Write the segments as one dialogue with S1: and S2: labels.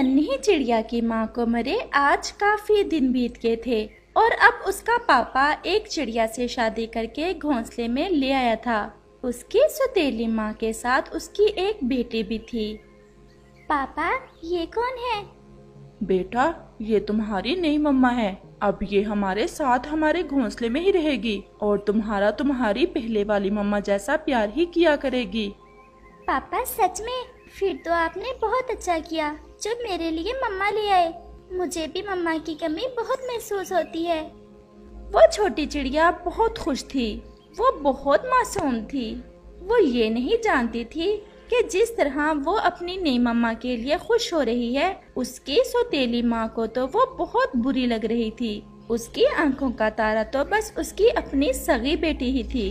S1: नन्ही चिड़िया की माँ को मरे आज काफी दिन बीत गए थे और अब उसका पापा एक चिड़िया से शादी करके घोंसले में ले आया था। उसकी सौतेली माँ के साथ उसकी एक बेटी भी थी।
S2: पापा, ये कौन है?
S3: बेटा, ये तुम्हारी नई मम्मा है। अब ये हमारे साथ हमारे घोंसले में ही रहेगी और तुम्हारी पहले वाली मम्मा जैसा प्यार ही किया करेगी।
S2: पापा, सच में? फिर तो आपने बहुत अच्छा किया जो मेरे लिए मम्मा ले आए। मुझे भी मम्मा की कमी बहुत महसूस होती है।
S1: वो छोटी चिड़िया बहुत खुश थी। वो बहुत मासूम थी। वो ये नहीं जानती थी कि जिस तरह वो अपनी नई मम्मा के लिए खुश हो रही है, उसकी सौतेली माँ को तो वो बहुत बुरी लग रही थी। उसकी आंखों का तारा तो बस उसकी अपनी सगी बेटी ही थी।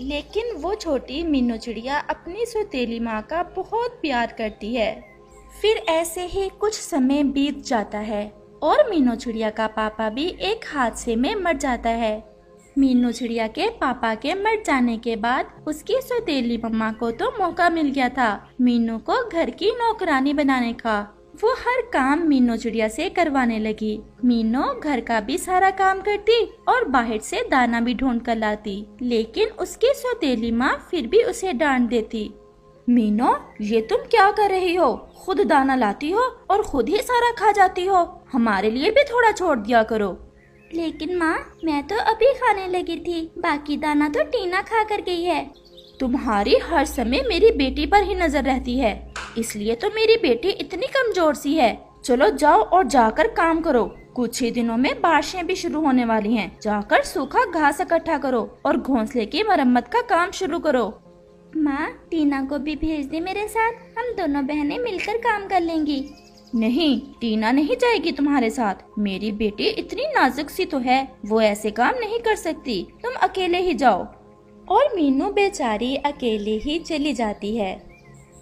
S1: लेकिन वो छोटी मीनू चिड़िया अपनी सौतेली माँ का बहुत प्यार करती है। फिर ऐसे ही कुछ समय बीत जाता है और मीनू चिड़िया का पापा भी एक हादसे में मर जाता है। मीनू चिड़िया के पापा के मर जाने के बाद उसकी सौतेली मम्मा को तो मौका मिल गया था मीनू को घर की नौकरानी बनाने का। वो हर काम मीनू चिड़िया से करवाने लगी। मीनू घर का भी सारा काम करती और बाहर से दाना भी ढूंढ कर लाती, लेकिन उसकी सौतेली माँ फिर भी उसे डांट देती। मीनू, ये तुम क्या कर रही हो? खुद दाना लाती हो और खुद ही सारा खा जाती हो। हमारे लिए भी थोड़ा छोड़ दिया करो।
S2: लेकिन माँ, मैं तो अभी खाने लगी थी। बाकी दाना तो टीना खा कर गई है।
S1: तुम्हारी हर समय मेरी बेटी पर ही नजर रहती है, इसलिए तो मेरी बेटी इतनी कमजोर सी है। चलो जाओ और जाकर काम करो। कुछ ही दिनों में बारिशें भी शुरू होने वाली हैं। जाकर सूखा घास इकट्ठा करो और घोंसले की मरम्मत का काम शुरू करो।
S2: माँ, टीना को भी भेज दे मेरे साथ। हम दोनों बहनें मिलकर काम कर लेंगी।
S1: नहीं, टीना नहीं जाएगी तुम्हारे साथ। मेरी बेटी इतनी नाजुक सी तो है, वो ऐसे काम नहीं कर सकती। तुम अकेले ही जाओ। और मीनू बेचारी अकेले ही चली जाती है।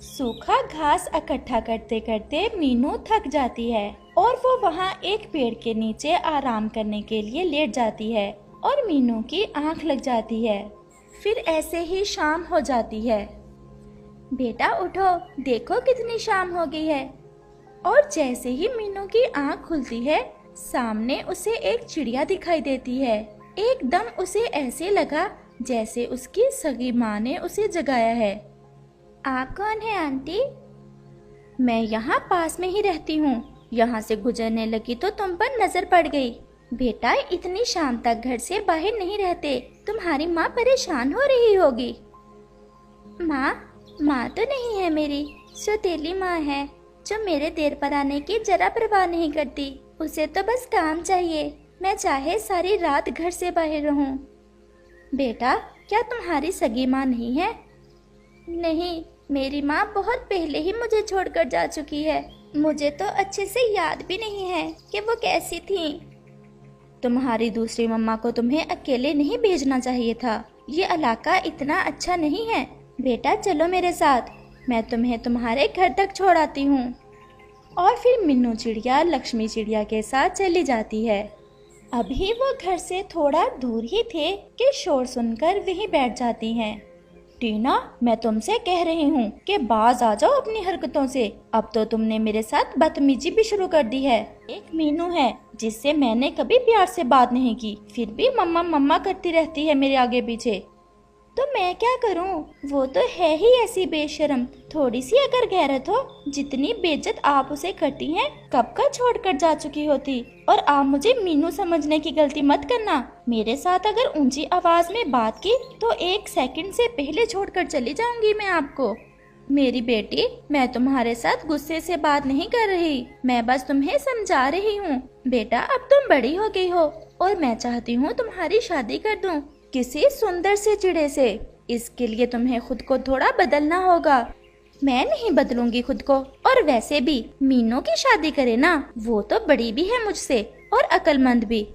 S1: सूखा घास इकट्ठा करते करते मीनू थक जाती है और वो वहाँ एक पेड़ के नीचे आराम करने के लिए लेट जाती है और मीनू की आंख लग जाती है। फिर ऐसे ही शाम हो जाती है।
S2: बेटा उठो, देखो कितनी शाम हो गई है।
S1: और जैसे ही मीनू की आंख खुलती है, सामने उसे एक चिड़िया दिखाई देती है। एकदम उसे ऐसे लगा जैसे उसकी सगी माँ ने उसे जगाया है।
S2: आप कौन है आंटी?
S1: मैं यहाँ पास में ही रहती हूँ। यहाँ से गुजरने लगी तो तुम पर नजर पड़ गई।
S2: बेटा, इतनी शाम तक घर से बाहर नहीं रहते। तुम्हारी माँ परेशान हो रही होगी। माँ तो नहीं है मेरी, सौतेली माँ है जो मेरे देर पर आने की जरा परवाह नहीं करती। उसे तो बस काम चाहिए, मैं चाहे सारी रात घर से बाहर रहूं।
S1: बेटा, क्या तुम्हारी सगी माँ नहीं है?
S2: नहीं, मेरी माँ बहुत पहले ही मुझे छोड़कर जा चुकी है। मुझे तो अच्छे से याद भी नहीं है कि वो कैसी थी।
S1: तुम्हारी दूसरी मम्मा को तुम्हें अकेले नहीं भेजना चाहिए था। ये इलाका इतना अच्छा नहीं है। बेटा, चलो मेरे साथ, मैं तुम्हें तुम्हारे घर तक छोड़ाती हूँ। और फिर मीनू चिड़िया लक्ष्मी चिड़िया के साथ चली जाती है। अभी वो घर से थोड़ा दूर ही थे कि शोर सुनकर वहीं बैठ जाती हैं। टीना, मैं तुमसे कह रही हूँ कि बाज आ जाओ अपनी हरकतों से। अब तो तुमने मेरे साथ बदतमीजी भी शुरू कर दी है। एक मीनू है जिससे मैंने कभी प्यार से बात नहीं की, फिर भी मम्मा मम्मा करती रहती है मेरे आगे पीछे।
S2: तो मैं क्या करूं? वो तो है ही ऐसी बेशर्म। थोड़ी सी अगर गैरत हो, जितनी बेइज्जत आप उसे करती हैं, कब का छोड़कर जा चुकी होती। और आप मुझे मीनू समझने की गलती मत करना। मेरे साथ अगर ऊंची आवाज में बात की तो 1 सेकंड से पहले छोड़कर चली जाऊंगी मैं आपको। मेरी बेटी, मैं तुम्हारे साथ गुस्से से बात नहीं कर रही, मैं बस तुम्हें समझा रही हूँ। बेटा, अब तुम बड़ी हो गई हो और मैं चाहती हूँ तुम्हारी शादी कर दूं किसी सुंदर से चिड़े से। इसके लिए तुम्हें खुद को थोड़ा बदलना होगा। मैं नहीं बदलूंगी खुद को। और वैसे भी मीनू की शादी करे ना, वो तो बड़ी भी है मुझसे और अक्लमंद भी।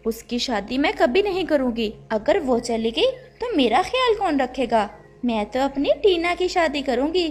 S2: उसकी शादी मैं कभी नहीं करूंगी। अगर वो चली गई तो मेरा ख्याल कौन रखेगा? मैं तो अपनी टीना की शादी करूंगी।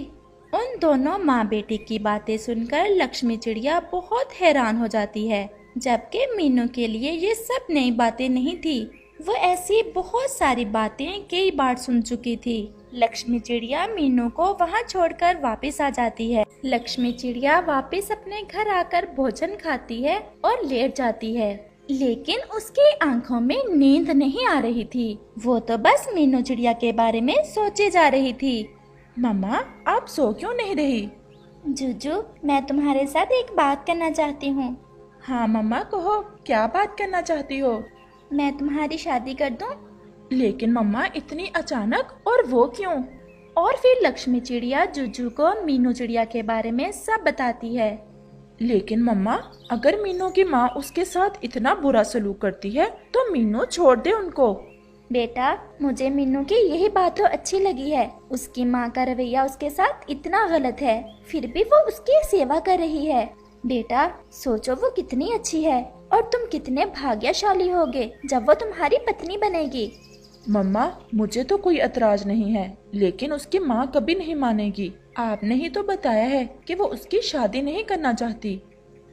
S2: उन दोनों माँ बेटी की बातें सुनकर लक्ष्मी चिड़िया बहुत हैरान हो जाती है, जबकि मीनू के लिए ये सब नई बातें नहीं थी।
S1: वो ऐसी बहुत सारी बातें कई बार सुन चुकी थी। लक्ष्मी चिड़िया मीनू को वहाँ छोड़कर वापस आ जाती है। लक्ष्मी चिड़िया वापस अपने घर आकर भोजन खाती है और लेट जाती है, लेकिन उसकी आंखों में नींद नहीं आ रही थी। वो तो बस मीनू चिड़िया के बारे में सोचे जा रही थी।
S3: मम्मा, आप सो क्यों नहीं रही?
S2: जुजू, मैं तुम्हारे साथ एक बात करना चाहती हूँ।
S3: हाँ मम्मा, कहो, क्या बात करना चाहती हो?
S2: मैं तुम्हारी शादी कर दूँ?
S3: लेकिन मम्मा, इतनी अचानक, और वो क्यों?
S1: और फिर लक्ष्मी चिड़िया जुजू को मीनू चिड़िया के बारे में सब बताती है।
S3: लेकिन मम्मा, अगर मीनू की माँ उसके साथ इतना बुरा सलूक करती है तो मीनू छोड़ दे उनको।
S2: बेटा, मुझे मीनू की यही बात तो अच्छी लगी है। उसकी माँ का रवैया उसके साथ इतना गलत है, फिर भी वो उसकी सेवा कर रही है। बेटा, सोचो वो कितनी अच्छी है और तुम कितने भाग्यशाली होगे जब वो तुम्हारी पत्नी बनेगी।
S3: मम्मा, मुझे तो कोई एतराज नहीं है, लेकिन उसकी माँ कभी नहीं मानेगी। आपने ही तो बताया है कि वो उसकी शादी नहीं करना चाहती।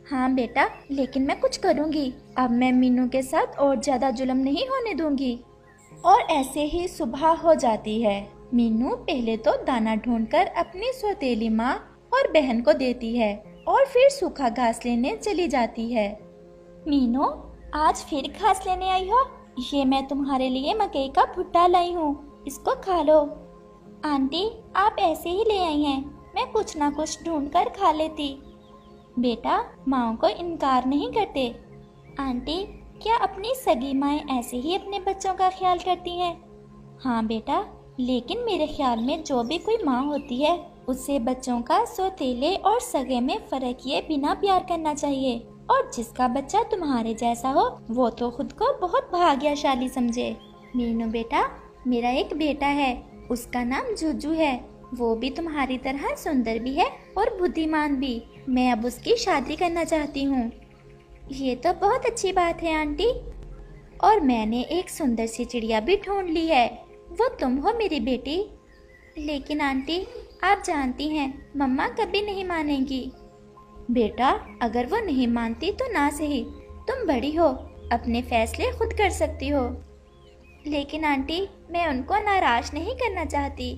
S2: हाँ बेटा, लेकिन मैं कुछ करूँगी। अब मैं मीनू के साथ और ज्यादा जुल्म नहीं होने दूंगी।
S1: और ऐसे ही सुबह हो जाती है। मीनू पहले तो दाना ढूंढकर अपनी सौतेली माँ और बहन को देती है और फिर सूखा घास लेने चली जाती है।
S2: मीनू, आज फिर घास लेने आई हो? ये मैं तुम्हारे लिए मकई का भुट्टा लाई हूँ, इसको खा लो। आंटी, आप ऐसे ही ले आई हैं, मैं कुछ ना कुछ ढूंढकर खा लेती। बेटा, माँओं को इनकार नहीं करते। आंटी, क्या अपनी सगी माएँ ऐसे ही अपने बच्चों का ख्याल करती हैं? हाँ बेटा, लेकिन मेरे ख्याल में जो भी कोई माँ होती है उससे बच्चों का सौतेले और सगे में फर्क किए बिना प्यार करना चाहिए। और जिसका बच्चा तुम्हारे जैसा हो वो तो खुद को बहुत भाग्यशाली समझे। मीनू बेटा, मेरा एक बेटा है, उसका नाम जुजू है। वो भी तुम्हारी तरह सुंदर भी है और बुद्धिमान भी। मैं अब उसकी शादी करना चाहती हूँ। ये तो बहुत अच्छी बात है आंटी। और मैंने एक सुंदर सी चिड़िया भी ढूंढ ली है, वो तुम हो मेरी बेटी। लेकिन आंटी, आप जानती हैं मम्मा कभी नहीं मानेंगी। बेटा, अगर वो नहीं मानती तो ना सही, तुम बड़ी हो, अपने फैसले खुद कर सकती हो। लेकिन आंटी, मैं उनको नाराज नहीं करना चाहती।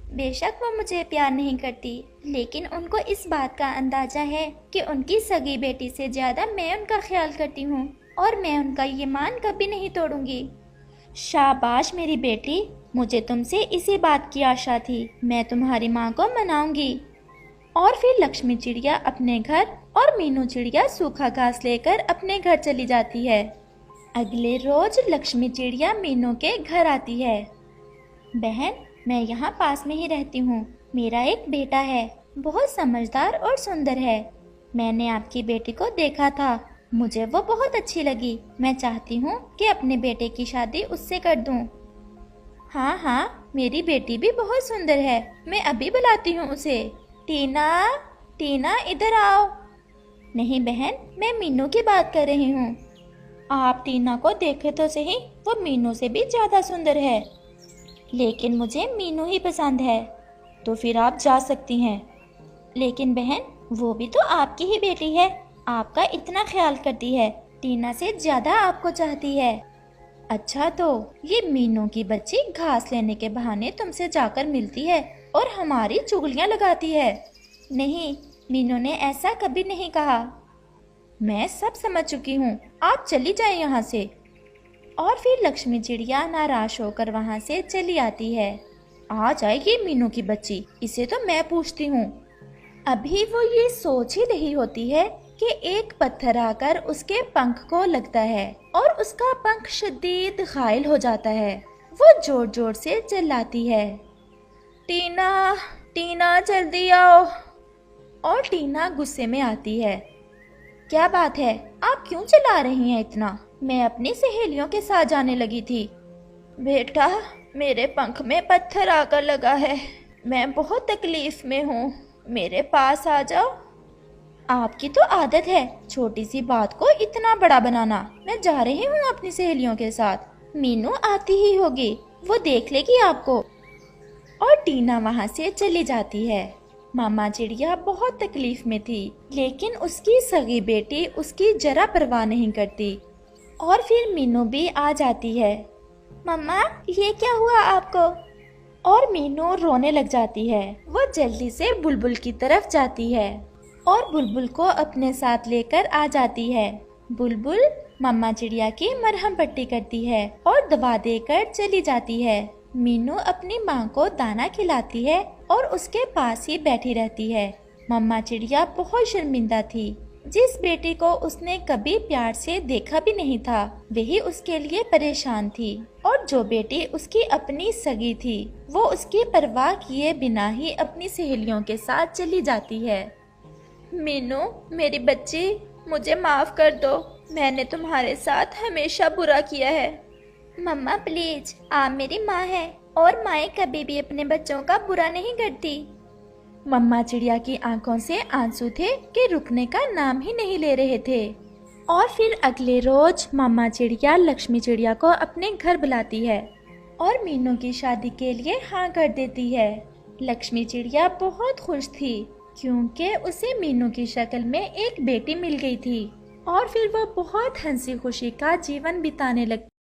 S2: बेशक वो मुझे प्यार नहीं करती, लेकिन उनको इस बात का अंदाजा है कि उनकी सगी बेटी से ज्यादा मैं उनका ख्याल करती हूँ और मैं उनका ये मान कभी नहीं तोड़ूंगी। शाबाश मेरी बेटी, मुझे तुमसे इसी बात की आशा थी। मैं तुम्हारी माँ को मनाऊंगी। और फिर लक्ष्मी चिड़िया अपने घर और मीनू चिड़िया सूखा घास लेकर अपने घर चली जाती है। अगले रोज लक्ष्मी चिड़िया मीनू के घर आती है। बहन, मैं यहाँ पास में ही रहती हूँ। मेरा एक बेटा है, बहुत समझदार और सुंदर है। मैंने आपकी बेटी को देखा था, मुझे वो बहुत अच्छी लगी। मैं चाहती हूँ कि अपने बेटे की शादी उससे कर दूँ। हाँ हाँ, मेरी बेटी भी बहुत सुंदर है, मैं अभी बुलाती हूँ उसे। टीना, टीना इधर आओ। नहीं बहन, मैं मीनू की बात कर रही हूँ। आप टीना को देखे तो सही, वो मीनू से भी ज्यादा सुंदर है। लेकिन मुझे मीनू ही पसंद है। तो फिर आप जा सकती हैं। लेकिन बहन, वो भी तो आपकी ही बेटी है, आपका इतना ख्याल करती है, टीना से ज्यादा आपको चाहती है। अच्छा, तो ये मीनू की बच्ची घास लेने के बहाने तुमसे जाकर मिलती है और हमारी चुगलियां लगाती है। नहीं, मीनू ने ऐसा कभी नहीं कहा। मैं सब समझ चुकी हूँ, आप चली जाएं यहाँ से। और फिर लक्ष्मी चिड़िया नाराज होकर वहाँ से चली आती है। आ जाएगी मीनू की बच्ची, इसे तो मैं पूछती हूँ। अभी वो ये सोच ही रही होती है कि एक पत्थर आकर उसके पंख को लगता है और उसका पंख शदीद घायल हो जाता है। वो जोर जोर से चिल्लाती है, टीना, टीना जल्दी आओ। और टीना गुस्से में आती है। क्या बात है, आप क्यों चिल्ला रही हैं इतना? मैं अपनी सहेलियों के साथ जाने लगी थी। बेटा, मेरे पंख में पत्थर आकर लगा है, मैं बहुत तकलीफ में हूँ, मेरे पास आ जाओ। आपकी तो आदत है छोटी सी बात को इतना बड़ा बनाना। मैं जा रही हूँ अपनी सहेलियों के साथ, मीनू आती ही होगी, वो देख लेगी आपको। और टीना वहाँ से चली जाती है। मामा चिड़िया बहुत तकलीफ में थी, लेकिन उसकी सगी बेटी उसकी जरा परवाह नहीं करती। और फिर मीनू भी आ जाती है। मम्मा ये क्या हुआ आपको?
S1: और मीनू रोने लग जाती है। वो जल्दी से बुलबुल की तरफ जाती है और बुलबुल को अपने साथ लेकर आ जाती है। बुलबुल मम्मा चिड़िया की मरहम पट्टी करती है और दवा देकर चली जाती है। मीनू अपनी माँ को दाना खिलाती है और उसके पास ही बैठी रहती है। मम्मा चिड़िया बहुत शर्मिंदा थी। जिस बेटी को उसने कभी प्यार से देखा भी नहीं था, वही उसके लिए परेशान थी। और जो बेटी उसकी अपनी सगी थी, वो उसकी परवाह किए बिना ही अपनी सहेलियों के साथ चली जाती है।
S2: मीनू मेरी बच्ची, मुझे माफ कर दो। मैंने तुम्हारे साथ हमेशा बुरा किया है। मम्मा प्लीज, आप मेरी माँ है और माएँ कभी भी अपने बच्चों का बुरा नहीं करती।
S1: मम्मा चिड़िया की आंखों से आंसू थे कि रुकने का नाम ही नहीं ले रहे थे। और फिर अगले रोज मम्मा चिड़िया लक्ष्मी चिड़िया को अपने घर बुलाती है और मीनू की शादी के लिए हाँ कर देती है। लक्ष्मी चिड़िया बहुत खुश थी क्योंकि उसे मीनू की शक्ल में एक बेटी मिल गई थी। और फिर वो बहुत हंसी खुशी का जीवन बिताने लगी।